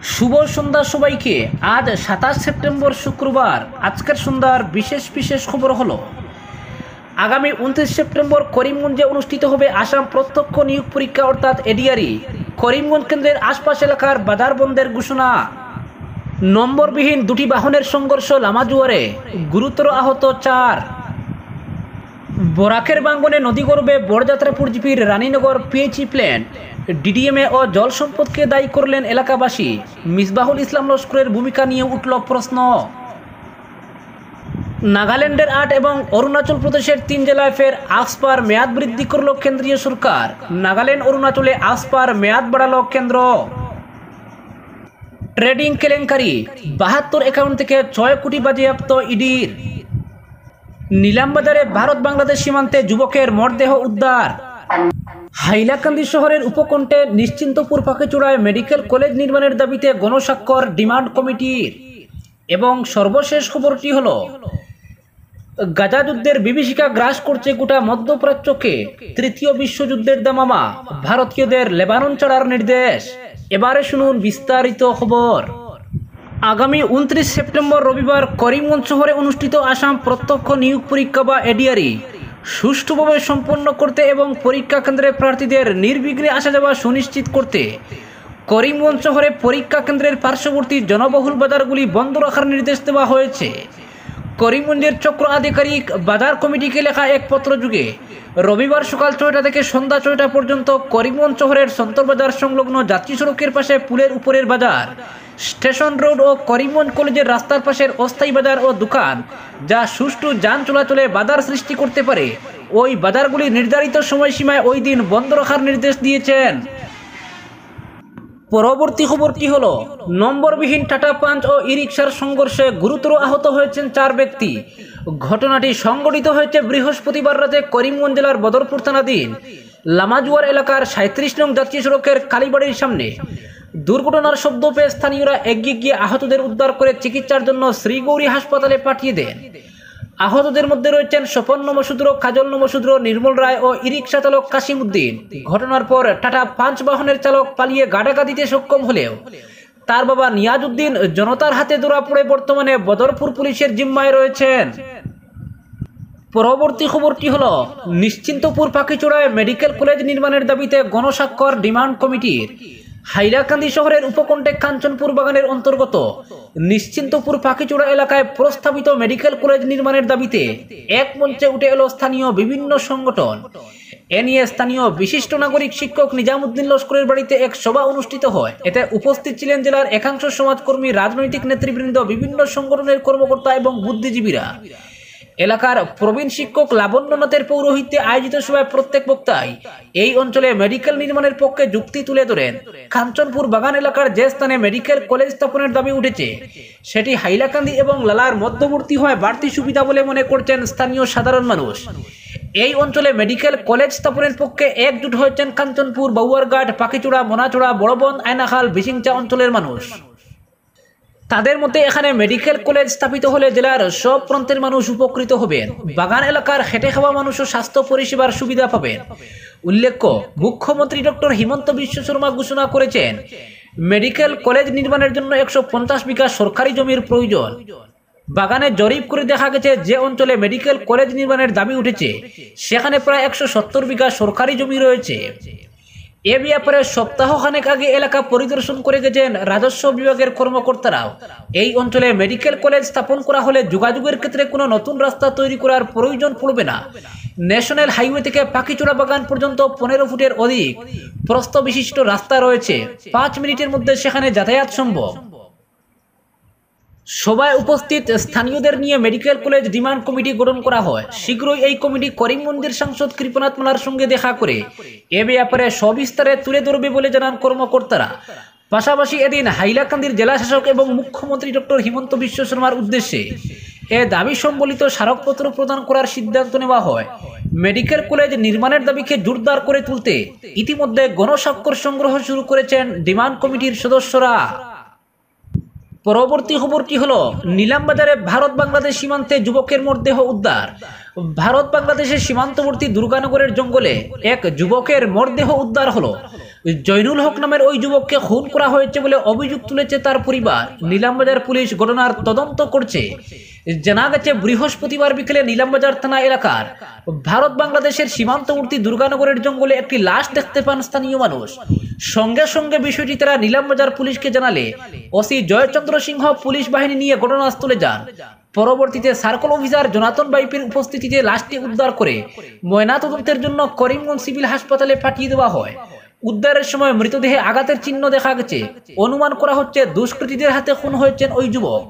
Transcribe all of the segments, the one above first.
শুভ সন্ধ্যা সবাইকে। আজ 27 সেপ্টেম্বর শুক্রবার। আজকের সন্ধ্যার বিশেষ বিশেষ খবর হলো, আগামী 29 সেপ্টেম্বর করিমগঞ্জে অনুষ্ঠিত হবে আসাম প্রত্যক্ষ নিয়োগ পরীক্ষা অর্থাৎ এডিআরই। করিমগঞ্জ কেন্দ্রের আশপাশ এলাকার বাজার বন্ধের ঘোষণা। নম্বরবিহীন দুটি বাহনের সংঘর্ষ লামাজুয়ারে, গুরুতর আহত 4। বরাকের বাঙ্গনে নদী গর্ভে বরযাত্রাপুর জিপির রানীনগর পিএইচই প্ল্যান্ট। ডিডিএমএ ও জল সম্পদকে দায়ী করলেন এলাকাবাসী। মিসবাহুল ইসলাম লস্করের ভূমিকা নিয়ে উঠল প্রশ্ন। নাগাল্যান্ডের 8 এবং অরুণাচল প্রদেশের 3 জেলায় ফের আসপার মেয়াদ বৃদ্ধি করল কেন্দ্রীয় সরকার। নাগাল্যান্ড অরুণাচলে আসপার মেয়াদ বাড়ালো কেন্দ্র। ট্রেডিং কেলেঙ্কারি, 72 অ্যাকাউন্ট থেকে 6 কোটি বাজেয়াপ্ত ইডির। নিলামবাজারে ভারত বাংলাদেশ সীমান্তে যুবকের মরদেহ উদ্ধার। হাইলাকান্দি শহরের উপকণ্ঠে নিশ্চিন্তপুর পাখিচূড়ায় মেডিকেল কলেজ নির্মাণের দাবিতে গণস্বাক্ষর ডিমান্ড কমিটির। এবং সর্বশেষ খবরটি হল, গাজা যুদ্ধের বিভীষিকা গ্রাস করছে গোটা মধ্যপ্রাচ্যকে। তৃতীয় বিশ্বযুদ্ধের দামামা, ভারতীয়দের লেবানন ছাড়ার নির্দেশ। এবারে শুনুন বিস্তারিত খবর। আগামী 29 সেপ্টেম্বর রবিবার করিমগঞ্জ শহরে অনুষ্ঠিত আসাম প্রত্যক্ষ নিয়োগ পরীক্ষা বা এডিআরই সুষ্ঠুভাবে সম্পন্ন করতে এবং পরীক্ষা কেন্দ্রে প্রার্থীদের নির্বিঘ্নে আসা যাওয়া সুনিশ্চিত করতে করিমগঞ্জ শহরে পরীক্ষা কেন্দ্রের পার্শ্ববর্তী জনবহুল বাজারগুলি বন্ধ রাখার নির্দেশ দেওয়া হয়েছে। করিমগঞ্জের চক্র আধিকারিক বাজার কমিটিকে লেখা এক পত্রযোগে রবিবার সকাল 6টা থেকে সন্ধ্যা 6টা পর্যন্ত করিমগঞ্জ শহরের সন্তরবাজার সংলগ্ন যাত্রী সড়কের পাশে পুলের উপরের বাজার, স্টেশন রোড ও করিমগঞ্জ কলেজের রাস্তার পাশের অস্থায়ী বাজার ও দোকান, যা সুষ্ঠু যান চলাচলে বাধার সৃষ্টি করতে পারে, ওই বাজারগুলি নির্ধারিত সময়সীমায় ওই দিন বন্ধ রাখার নির্দেশ দিয়েছেন। পরবর্তী খবরটি হল, নম্বরবিহীন টাটা পাঞ্চ ও ই রিকশার সংঘর্ষে গুরুতর আহত হয়েছেন 4 ব্যক্তি। ঘটনাটি সংঘটিত হয়েছে বৃহস্পতিবার রাতে করিমগঞ্জ জেলার বদরপুর থানাধীন লামাজুয়ার এলাকার 37 নং জাতীয় সড়কের কালীবাড়ির সামনে। দুর্ঘটনার শব্দ পেয়ে স্থানীয়রা এগিয়ে গিয়ে আহতদের উদ্ধার করে চিকিৎসার জন্য শ্রীগৌরী হাসপাতালে পাঠিয়ে দেন। আহতদের মধ্যে রয়েছেন স্বপন নমশূদ্র, কাজল নমশূদ্র, নির্মল রায় ও ই রিকশা চালক কাশিম উদ্দিন। ঘটনার পর টাটা পাঞ্চ বাহনের চালক পালিয়ে গাড়াকা দিতে সক্ষম হলেও তার বাবা নিয়াজ উদ্দিন জনতার হাতে ধরা পড়ে বর্তমানে বদরপুর পুলিশের জিম্মায় রয়েছেন। পরবর্তী খবরটি হল, নিশ্চিন্তপুর পাখিচূড়ায় মেডিকেল কলেজ নির্মাণের দাবিতে গণস্বাক্ষর ডিমান্ড কমিটির। হাইলাকান্দি শহরের উপকণ্ঠে কাঞ্চনপুর বাগানের অন্তর্গত নিশ্চিন্তপুর পাখিচূড়া এলাকায় প্রস্তাবিত মেডিকেল কলেজ নির্মাণের দাবিতে এক মঞ্চে উঠে এলো স্থানীয় বিভিন্ন সংগঠন। এ নিয়ে স্থানীয় বিশিষ্ট নাগরিক শিক্ষক নিজামুদ্দিন লস্করের বাড়িতে এক সভা অনুষ্ঠিত হয়। এতে উপস্থিত ছিলেন জেলার একাংশ সমাজকর্মী, রাজনৈতিক নেতৃবৃন্দ, বিভিন্ন সংগঠনের কর্মকর্তা এবং বুদ্ধিজীবীরা। এলাকার প্রবীণ শিক্ষক লাবণ্যনাথের পৌরোহিত্যে আয়োজিত সভায় প্রত্যেক বক্তাই এই অঞ্চলে মেডিকেল নির্মাণের পক্ষে যুক্তি তুলে ধরেন। কাঞ্চনপুর বাগান এলাকার যে স্থানে মেডিকেল কলেজ স্থাপনের দাবি উঠেছে, সেটি হাইলাকান্দি এবং লালার মধ্যবর্তী হয় বাড়তি সুবিধা বলে মনে করছেন স্থানীয় সাধারণ মানুষ। এই অঞ্চলে মেডিকেল কলেজ স্থাপনের পক্ষে একজুট হয়েছেন কাঞ্চনপুর, বাউয়ারঘাট, পাখিচূড়া, মোনাচড়া, বড়বন, আয়নাখাল, বিশিংচা অঞ্চলের মানুষ। তাদের মধ্যে এখানে মেডিকেল কলেজ স্থাপিত হলে জেলার সব প্রান্তের মানুষ উপকৃত হবেন। বাগান এলাকার খেটে খাওয়া মানুষও স্বাস্থ্য পরিষেবার সুবিধা পাবেন। উল্লেখ্য, মুখ্যমন্ত্রী ডক্টর হিমন্ত বিশ্ব শর্মা ঘোষণা করেছেন, মেডিকেল কলেজ নির্মাণের জন্য 150 বিঘা সরকারি জমির প্রয়োজন। বাগানে জরিপ করে দেখা গেছে, যে অঞ্চলে মেডিকেল কলেজ নির্মাণের দাবি উঠেছে সেখানে প্রায় 170 বিঘা সরকারি জমি রয়েছে। এ ব্যাপারে সপ্তাহখানেক আগে এলাকা পরিদর্শন করে গেছেন রাজস্ব বিভাগের কর্মকর্তারাও। এই অঞ্চলে মেডিকেল কলেজ স্থাপন করা হলে যোগাযোগের ক্ষেত্রে কোনো নতুন রাস্তা তৈরি করার প্রয়োজন পড়বে না। ন্যাশনাল হাইওয়ে থেকে পাখিচূড়া বাগান পর্যন্ত 15 ফুটের অধিক প্রস্থ বিশিষ্ট রাস্তা রয়েছে। 5 মিনিটের মধ্যে সেখানে যাতায়াত সম্ভব। সভায় উপস্থিত স্থানীয়দের নিয়ে মেডিকেল কলেজ ডিমান্ড কমিটি গঠন করা হয়। শীঘ্রই এই কমিটি করিমগঞ্জের সাংসদ কৃপনাথ মালার সঙ্গে দেখা করে এ ব্যাপারে সবিস্তারে তুলে ধরবে বলে জানান কর্মকর্তারা। পাশাপাশি এদিন হাইলাকান্দির জেলা শাসক এবং মুখ্যমন্ত্রী ডক্টর হিমন্ত বিশ্ব শর্মার উদ্দেশ্যে এ দাবি সম্বলিত স্মারকপত্র প্রদান করার সিদ্ধান্ত নেওয়া হয়। মেডিকেল কলেজ নির্মাণের দাবিকে জোরদার করে তুলতে ইতিমধ্যে গণস্বাক্ষর সংগ্রহ শুরু করেছেন ডিমান্ড কমিটির সদস্যরা। পরবর্তী খবরটি হল, নিলামবাজারে ভারত বাংলাদেশ সীমান্তে যুবকের মরদেহ উদ্ধার। ভারত বাংলাদেশের সীমান্তবর্তী দুর্গানগরের জঙ্গলে এক যুবকের মরদেহ উদ্ধার হলো। জয়নুল হক নামের ওই যুবককে খুন করা হয়েছে বলে অভিযোগ তুলেছে তার পরিবার। নিলামবাজার পুলিশ ঘটনার তদন্ত করছে। জানা গেছে, বৃহস্পতিবার বিকেলে নিলামবাজার থানা এলাকার ভারত বাংলাদেশের সীমান্তবর্তী দুর্গানগরের জঙ্গলে একটি লাশ দেখতে পান স্থানীয় মানুষ। সঙ্গে সঙ্গে বিষয়টি তারা নিলামবাজার পুলিশকে জানালে ওসি জয়চন্দ্র সিংহ পুলিশ বাহিনী নিয়ে ঘটনাস্থলে যান। পরবর্তীতে সার্কেল অফিসার জনাতন বাইপের উপস্থিতিতে লাশটি উদ্ধার করে ময়নাতদন্তের জন্য করিমগঞ্জ সিভিল হাসপাতালে পাঠিয়ে দেওয়া হয়। উদ্ধারের সময় মৃতদেহে আঘাতের চিহ্ন দেখা গেছে। অনুমান করা হচ্ছে দুষ্কৃতীদের হাতে খুন হয়েছেন ওই যুবক।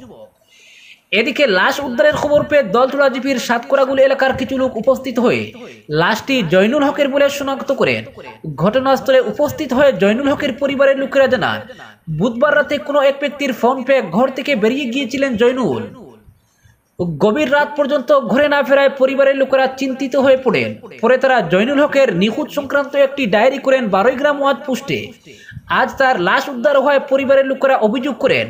এদিকে লাশ উদ্ধারের খবর পেয়ে দলচূড়া জিপির সাতকড়াগুলি এলাকার কিছু লোক উপস্থিত হয়ে লাশটি জয়নুল হকের বলে শনাক্ত করেন। ঘটনাস্থলে উপস্থিত হয়ে জয়নুল হকের পরিবারের লোকেরা জানান, বুধবার রাতে কোনো এক ব্যক্তির ফোন পেয়ে ঘর থেকে বেরিয়ে গিয়েছিলেন জয়নুল। গভীর রাত পর্যন্ত ঘরে না ফেরায় পরিবারের লোকেরা চিন্তিত হয়ে পড়েন। পরে তারা জয়নুল হকের নিখোঁজ সংক্রান্ত একটি ডায়েরি করেন 12 গ্রাম ওয়াজ পোস্টে। আজ তার লাশ উদ্ধার হওয়ায় পরিবারের লোকেরা অভিযোগ করেন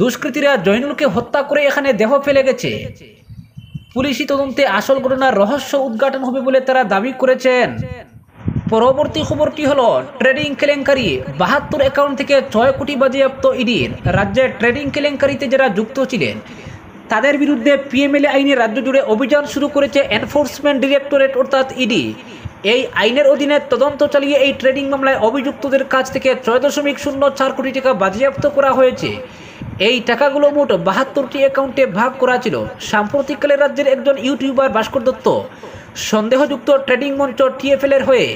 দুষ্কৃতীরা জয়নুলকে হত্যা করে এখানে দেহ ফেলে গেছে। পুলিশি তদন্তে আসল ঘটনার রহস্য উদ্ঘাটন হবে বলে তারা দাবি করেছেন। পরবর্তী খবরটি হলো, ট্রেডিং কেলেঙ্কারি 72 অ্যাকাউন্ট থেকে 6 কোটি বাজেয়াপ্ত ইডির। রাজ্যের ট্রেডিং কেলেঙ্কারিতে যারা যুক্ত ছিলেন তাদের বিরুদ্ধে পিএমএলএ আইনে রাজ্য জুড়ে অভিযান শুরু করেছে এনফোর্সমেন্ট ডিরেক্টরেট অর্থাৎ ইডি। এই আইনের অধীনে তদন্ত চালিয়ে এই ট্রেডিং মামলায় অভিযুক্তদের কাছ থেকে 6.04 কোটি টাকা বাজেয়াপ্ত করা হয়েছে। এই টাকাগুলো মোট 72টি অ্যাকাউন্টে ভাগ করা ছিল। সাম্প্রতিককালে রাজ্যের একজন ইউটিউবার ভাস্কর দত্ত সন্দেহযুক্ত ট্রেডিং মঞ্চ টিএফএল এর হয়ে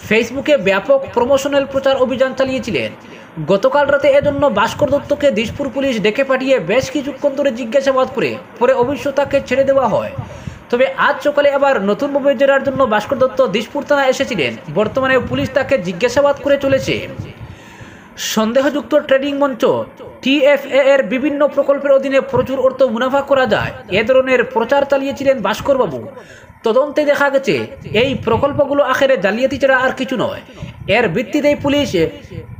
ফেসবুকে ব্যাপক প্রমোশনাল প্রচার অভিযান চালিয়েছিলেন। গতকাল রাতে এজন্য ভাস্কর দত্তকে দিশপুর পুলিশ ডেকে পাঠিয়ে বেশ কিছুক্ষণ ধরে জিজ্ঞাসাবাদ করে পরে অবশ্য তাকে ছেড়ে দেওয়া হয়। তবে আজ সকালে আবার নতুনভাবে জেরার জন্য ভাস্কর দত্ত দিশপুর থানায় এসেছিলেন। বর্তমানে পুলিশ তাকে জিজ্ঞাসাবাদ করে চলেছে। সন্দেহযুক্ত ট্রেডিং মঞ্চ টিএফএ এর বিভিন্ন প্রকল্পের অধীনে প্রচুর অর্থ মুনাফা করা যায় এ ধরনের প্রচার চালিয়েছিলেন ভাস্কর বাবু। তদন্তে দেখা গেছে এই প্রকল্পগুলো আখেরে জালিয়াতি ছাড়া আর কিছু নয়। এর ভিত্তিতেই পুলিশ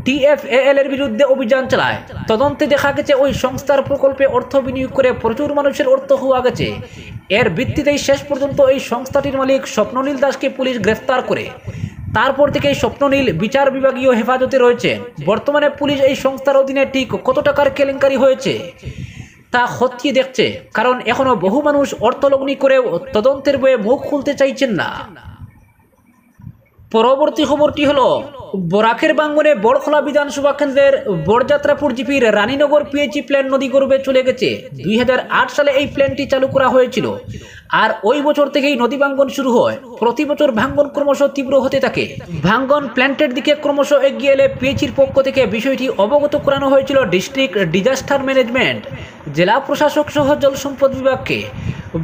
টিএফএল এর বিরুদ্ধে অভিযান চালায়। তদন্তে দেখা গেছে ওই সংস্থার প্রকল্পে অর্থ বিনিয়োগ করে প্রচুর মানুষের অর্থ হওয়া গেছে। এর ভিত্তিতেই শেষ পর্যন্ত এই সংস্থাটির মালিক স্বপ্ননীল দাসকে পুলিশ গ্রেফতার করে। তারপর থেকেই স্বপ্ননীল বিচার বিভাগীয় হেফাজতে রয়েছেন। বর্তমানে পুলিশ এই সংস্থার অধীনে ঠিক কত টাকার কেলেঙ্কারি হয়েছে তা খতিয়ে দেখছে, কারণ এখনো বহু মানুষ অর্থলগ্নি করেও তদন্তের বয়ে মুখ খুলতে চাইছেন না। পরবর্তী খবরটি হলো, বরাকের বাঙ্গনে বড়খোলা বিধানসভা কেন্দ্রের বড়যাত্রাপুর জিপির রানীনগর পিএইচই প্ল্যান নদী গর্ভে চলে গেছে। 2008 সালে এই প্ল্যানটি চালু করা হয়েছিল, আর ওই বছর থেকেই নদী ভাঙ্গন শুরু হয়। প্রতি বছর ভাঙ্গন ক্রমশ তীব্র হতে থাকে। ভাঙ্গন প্ল্যান্টের দিকে ক্রমশ এগিয়ে এলে পিএইচির পক্ষ থেকে বিষয়টি অবগত করানো হয়েছিল ডিস্ট্রিক্ট ডিজাস্টার ম্যানেজমেন্ট, জেলা প্রশাসক সহ জল সম্পদ বিভাগকে।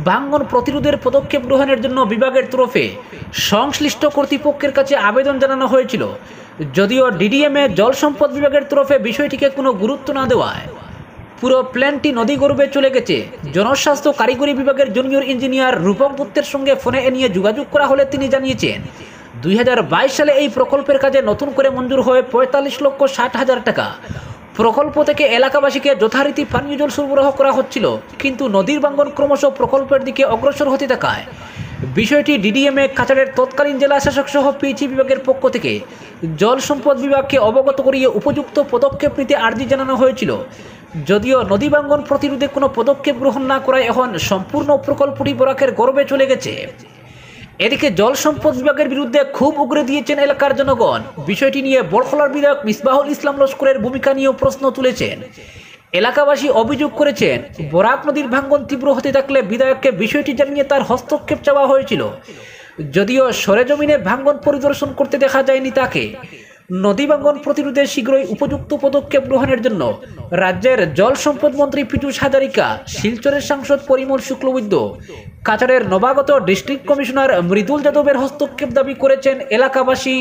ভাঙ্গন প্রতিরোধের পদক্ষেপ গ্রহণের জন্য বিভাগের তরফে সংশ্লিষ্ট কর্তৃপক্ষের কাছে আবেদন জানানো হয়েছিল। যদিও ডিডিএমএ জল সম্পদ বিভাগের তরফে বিষয়টিকে কোনো গুরুত্ব না দেওয়ায় পুরো প্ল্যানটি নদী গর্ভে চলে গেছে। জনস্বাস্থ্য কারিগরি বিভাগের জুনিয়র ইঞ্জিনিয়ার রূপক দত্তের সঙ্গে ফোনে এ নিয়ে যোগাযোগ করা হলে তিনি জানিয়েছেন 2022 সালে এই প্রকল্পের কাজে নতুন করে মঞ্জুর হয়ে 45,60,000 টাকা। প্রকল্প থেকে এলাকাবাসীকে যথারীতি পানীয় জল সরবরাহ করা হচ্ছিল, কিন্তু নদীর ভাঙ্গন ক্রমশ প্রকল্পের দিকে অগ্রসর হতে থাকায় বিষয়টি ডিডিএমএ কাছাড়ের তৎকালীন জেলা শাসক সহ পিএইচই বিভাগের পক্ষ থেকে জল সম্পদ বিভাগকে অবগত করিয়ে উপযুক্ত পদক্ষেপ নিতে আর্জি জানানো হয়েছিল। যদিও নদী ভাঙ্গন প্রতিরোধে কোনো পদক্ষেপ গ্রহণ না করায় এখন সম্পূর্ণ প্রকল্পটি বরাকের গর্ভে চলে গেছে। এদিকে জল সম্পদ বিভাগের বিরুদ্ধে খুব উগরে দিয়েছেন এলাকার জনগণ। বিষয়টি নিয়ে বড়খোলার বিধায়ক মিসবাহুল ইসলাম লস্করের ভূমিকা নিয়েও প্রশ্ন তুলেছেন। এলাকাবাসী অভিযোগ করেছেন বরাক নদীর ভাঙ্গন তীব্র হতে থাকলে বিধায়ককে বিষয়টি জানিয়ে তার হস্তক্ষেপ চাওয়া হয়েছিল। যদিও সরেজমিনে ভাঙ্গন পরিদর্শন করতে দেখা যায়নি তাকে। নদী ভাঙ্গন প্রতিরোধে শীঘ্রই উপযুক্ত পদক্ষেপ গ্রহণের জন্য রাজ্যের জল সম্পদ মন্ত্রী পীযূষ হাজারিকা, শিলচরের সাংসদ পরিমল শুক্লবৈদ্য, কাছাড়ের নবাগত ডিস্ট্রিক্ট কমিশনার মৃদুল যাদবের হস্তক্ষেপ দাবি করেছেন এলাকাবাসী।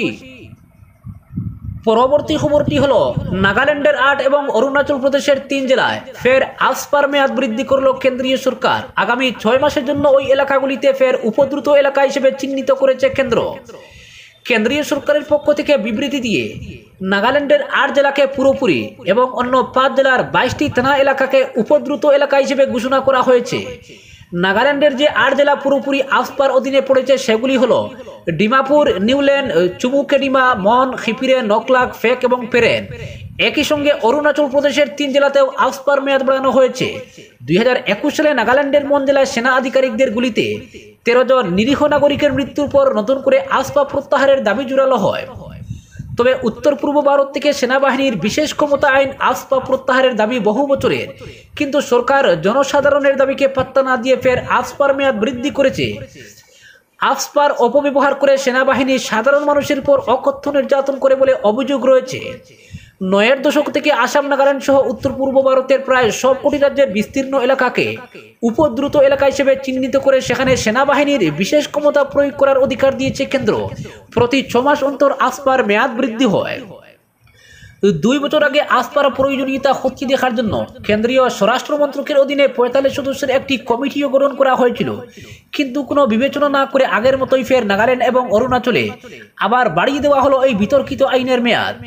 পরবর্তী খবরটি হলো, নাগাল্যান্ডের 8 এবং অরুণাচল প্রদেশের 3 জেলায় ফের আফস্পার মেয়াদ বৃদ্ধি করল কেন্দ্রীয় সরকার। আগামী 6 মাসের জন্য ওই এলাকাগুলিতে ফের উপদ্রুত এলাকা হিসেবে চিহ্নিত করেছে কেন্দ্র। কেন্দ্রীয় সরকারের পক্ষ থেকে বিবৃতি দিয়ে নাগাল্যান্ডের 8 জেলাকে পুরোপুরি এবং অন্য 5 জেলার 22টি থানা এলাকাকে উপদ্রুত এলাকা হিসেবে ঘোষণা করা হয়েছে। নাগাল্যান্ডের যে 8 জেলা পুরোপুরি আফস্পার অধীনে পড়েছে সেগুলি হলো ডিমাপুর, নিউল্যান্ড, চুমুকেডিমা, মন, খিপিরে, নকলাক, ফেক এবং পেরেন। একই সঙ্গে অরুণাচল প্রদেশের 3 জেলাতেও আফস্পার মেয়াদ বাড়ানো হয়েছে। 2021 সালে নাগাল্যান্ডের মন জেলায় সেনা আধিকারিকদের গুলিতে 13 জন নিরীহ নাগরিকের মৃত্যুর পর নতুন করে আফস্পা প্রত্যাহারের দাবি জোরালো হয়। তবে উত্তর পূর্ব ভারত থেকে সেনাবাহিনীর বিশেষ ক্ষমতা আইন আফস্পা প্রত্যাহারের দাবি বহু বছরের, কিন্তু সরকার জনসাধারণের দাবিকে পাত্তা না দিয়ে ফের আফস্পার মেয়াদ বৃদ্ধি করেছে। আফস্পার অপব্যবহার করে সেনাবাহিনী সাধারণ মানুষের উপর অকথ্য নির্যাতন করে বলে অভিযোগ রয়েছে। 9এর দশক থেকে আসাম, নাগাল্যান্ড সহ উত্তর পূর্ব ভারতের প্রায় সবকটি রাজ্যের বিস্তীর্ণ এলাকাকে উপদ্রুত এলাকা হিসেবে চিহ্নিত করে সেখানে সেনাবাহিনীর বিশেষ ক্ষমতা প্রয়োগ করার অধিকার দিয়েছে কেন্দ্র। প্রতি 6 মাস অন্তর আফস্পার মেয়াদ বৃদ্ধি হয়। 2 বছর আগে আফস্পার প্রয়োজনীয়তা খতিয়ে দেখার জন্য কেন্দ্রীয় স্বরাষ্ট্র মন্ত্রকের অধীনে 45 সদস্যের একটি কমিটিও গঠন করা হয়েছিল, কিন্তু কোনো বিবেচনা না করে আগের মতোই ফের নাগাল্যান্ড এবং অরুণাচলে আবার বাড়িয়ে দেওয়া হলো এই বিতর্কিত আইনের মেয়াদ।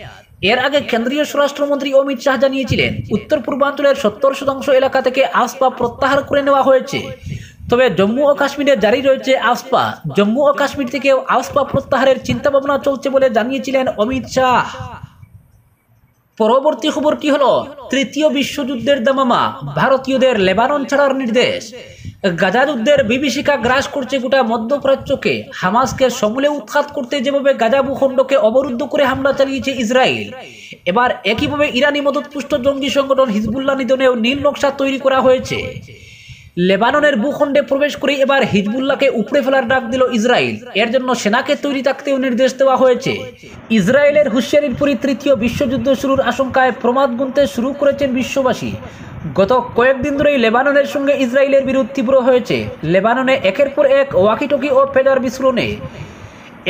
এর আগে কেন্দ্রীয় স্বরাষ্ট্রমন্ত্রী অমিত শাহ জানিয়েছিলেন উত্তর পূর্বাঞ্চলের 70% এলাকা থেকে আফস্পা প্রত্যাহার করে নেওয়া হয়েছে। তবে জম্মু ও কাশ্মীরে জারি রয়েছে আফস্পা। জম্মু ও কাশ্মীর থেকেও আফস্পা প্রত্যাহারের চিন্তাভাবনা চলছে বলে জানিয়েছিলেন অমিত শাহ। পরবর্তী খবরটি হলো তৃতীয় বিশ্বযুদ্ধের দামামা, ভারতীয়দের লেবানন ছাড়ার নির্দেশ। গাজা যুদ্ধের বিভীষিকা গ্রাস করছে গোটা মধ্যপ্রাচ্যকে। হামাসকে সমূলে উৎখাত করতে যেভাবে গাজা ভূখণ্ডকে অবরুদ্ধ করে হামলা চালিয়েছে ইসরায়েল, এবার একইভাবে ইরানি মদতপুষ্ট জঙ্গি সংগঠন হিজবুল্লাহ নিধনেও নীল নকশা তৈরি করা হয়েছে। লেবাননের ভূখণ্ডে প্রবেশ করে এবার হিজবুল্লাহকে উপড়ে ফেলার ডাক দিল ইসরায়েল। এর জন্য সেনাকে তৈরি থাকতেও নির্দেশ দেওয়া হয়েছে। ইসরায়েলের হুঁশিয়ারির পরই তৃতীয় বিশ্বযুদ্ধ শুরুর আশঙ্কায় প্রমাদ গুনতে শুরু করেছেন বিশ্ববাসী। গত কয়েকদিন ধরেই লেবাননের সঙ্গে ইসরায়েলের বিরোধ তীব্র হয়েছে। লেবাননে একের পর এক ওয়াকিটকি ও পেজার বিস্ফোরণে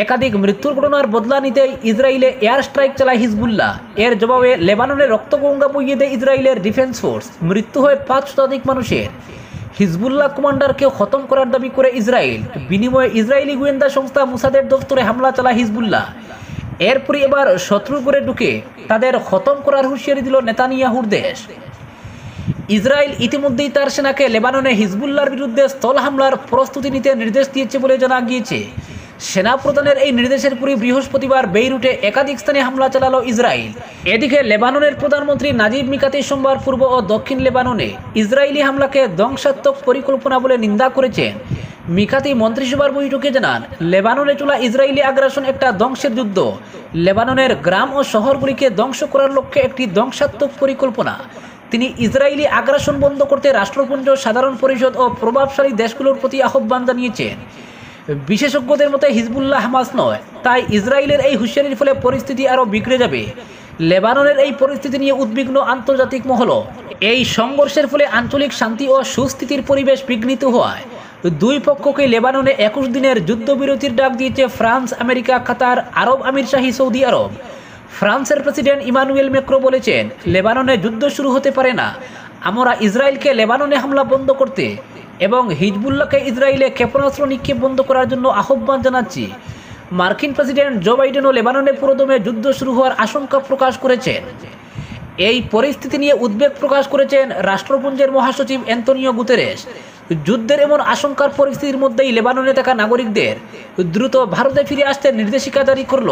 একাধিক মৃত্যুর ঘটনার বদলা নিতেই ইসরায়েলে এয়ার স্ট্রাইক চালায় হিজবুল্লাহ। এর জবাবে লেবাননে রক্তগঙ্গা বইয়ে দেয় ইসরায়েলের ডিফেন্স ফোর্স। মৃত্যু হয় 5 শতাধিক মানুষের। হিজবুল্লাহ কমান্ডারকে খতম করার দাবি করে ইসরায়েল। বিনিময়ে ইসরায়েলি গোয়েন্দা সংস্থা মুসাদের দফতরে হামলা চালায় হিজবুল্লাহ। এরপরে এবার শত্রুর করে ঢুকে তাদের খতম করার হুঁশিয়ারি দিল নেতানিয়াহুর দেশ। ইসরায়েল ইতিমধ্যেই তার সেনাকে লেবাননে হিজবুল্লাহর বিরুদ্ধে স্থল হামলার প্রস্তুতি নিতে নির্দেশ দিয়েছে বলে জানা গিয়েছে। সেনা প্রধানের এই নির্দেশের পরই বৃহস্পতিবার বেইরুটে একাধিক স্থানে হামলা চালালো ইসরায়েল। এদিকে লেবাননের প্রধানমন্ত্রী নাজিব মিকাতি সোমবার পূর্ব ও দক্ষিণ লেবাননে ইসরায়েলি হামলাকে ধ্বংসাত্মক পরিকল্পনা বলে নিন্দা করেছেন। মিকাতি মন্ত্রিসভার বৈঠকে জানান, লেবাননে চলা ইসরায়েলি আগ্রাসন একটা ধ্বংসের যুদ্ধ। লেবাননের গ্রাম ও শহরগুলিকে ধ্বংস করার লক্ষ্যে একটি ধ্বংসাত্মক পরিকল্পনা। তিনি ইসরায়েলি আগ্রাসন বন্ধ করতে রাষ্ট্রপুঞ্জ, সাধারণ পরিষদ ও প্রভাবশালী দেশগুলোর প্রতি আহ্বান জানিয়েছেন। বিশেষজ্ঞদের মতে হিজবুল্লাহ হামাস নয়, তাই ইসরায়েলের এই হুঁশিয়ারির ফলে পরিস্থিতি আরও বিগড়ে যাবে। লেবাননের এই পরিস্থিতি নিয়ে উদ্বিগ্ন আন্তর্জাতিক মহল। এই সংঘর্ষের ফলে আঞ্চলিক শান্তি ও সুস্থিতির পরিবেশ বিঘ্নিত হওয়ায় দুই পক্ষকে লেবাননে 21 দিনের যুদ্ধবিরতির ডাক দিয়েছে ফ্রান্স, আমেরিকা, কাতার, আরব আমিরশাহী সৌদি আরব। ফ্রান্সের প্রেসিডেন্ট ইমানুয়েল ম্যাক্রো বলেছেন, লেবাননে যুদ্ধ শুরু হতে পারে না। আমরা ইসরায়েলকে লেবাননে হামলা বন্ধ করতে এবং হিজবুল্লাহকে ইসরায়েলে ক্ষেপণাস্ত্র নিক্ষেপ বন্ধ করার জন্য আহ্বান জানাচ্ছি। মার্কিন প্রেসিডেন্ট জো বাইডেনও লেবাননে পুরোদমে যুদ্ধ শুরু হওয়ার আশঙ্কা প্রকাশ করেছেন। এই পরিস্থিতি নিয়ে উদ্বেগ প্রকাশ করেছেন রাষ্ট্রপুঞ্জের মহাসচিব অ্যান্তনিও গুতেরেস। যুদ্ধের এমন আশঙ্কার পরিস্থিতির মধ্যেই লেবাননে থাকা নাগরিকদের দ্রুত ভারতে ফিরে আসতে নির্দেশিকা জারি করল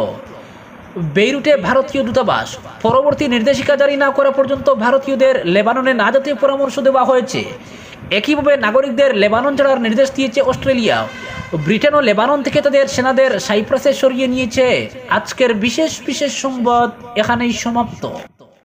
বেইরুটে ভারতীয় দূতাবাস। পরবর্তী নির্দেশিকা জারি না করা পর্যন্ত ভারতীয়দের লেবাননে না যেতে পরামর্শ দেওয়া হয়েছে। একইভাবে নাগরিকদের লেবানন ছাড়ার নির্দেশ দিয়েছে অস্ট্রেলিয়া। ব্রিটেনও লেবানন থেকে তাদের সেনাদের সাইপ্রাসে সরিয়ে নিয়েছে। আজকের বিশেষ সংবাদ এখানেই সমাপ্ত।